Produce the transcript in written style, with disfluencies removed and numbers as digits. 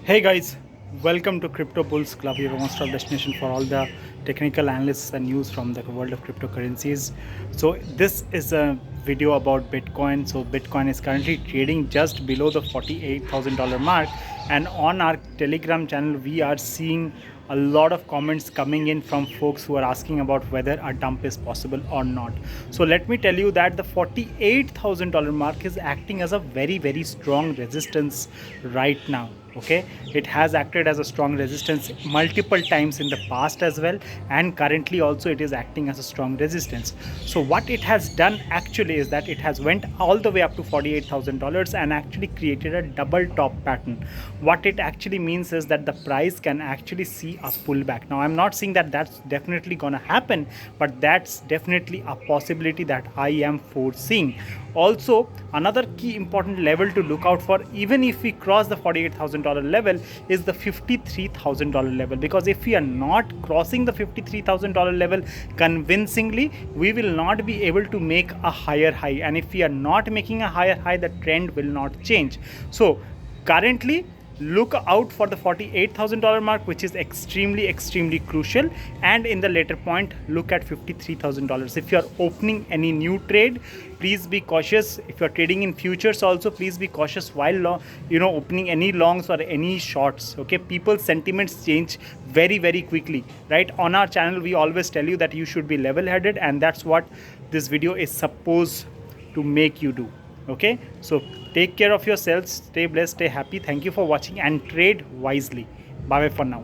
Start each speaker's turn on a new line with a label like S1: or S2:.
S1: Hey guys, welcome to Crypto Bulls Club, your one-stop destination for all the technical analysis and news from the world of cryptocurrencies. So this is a video about Bitcoin. So Bitcoin is currently trading just below the $48,000 mark, and on our Telegram channel we are seeing a lot of comments coming in from folks who are asking about whether a dump is possible or not. So let me tell you that the $48,000 mark is acting as a very strong resistance right now. Okay, it has acted as a strong resistance multiple times in the past as well, and currently also it is acting as a strong resistance. So what it has done actually is that it has went all the way up to $48,000 and actually created a double top pattern. What it actually means is that the price can actually see a pullback. Now I'm not saying that that's definitely gonna happen, but that's definitely a possibility that I am foreseeing. Also, another key important level to look out for, even if we cross the $48,000 level, is the $53,000 level. Because if we are not crossing the $53,000 level convincingly, we will not be able to make a higher high. And if we are not making a higher high, the trend will not change. So currently, look out for the $48,000 mark, which is extremely crucial, and in the later point look at $53,000. If you are opening any new trade, please be cautious. If you are trading in futures also, please be cautious while opening any longs or any shorts. Okay, people's sentiments change very quickly, right? On our channel we always tell you that you should be level headed, and that's what this video is supposed to make you do. Okay, so take care of yourselves, stay blessed, stay happy. Thank you for watching and trade wisely. Bye bye for now.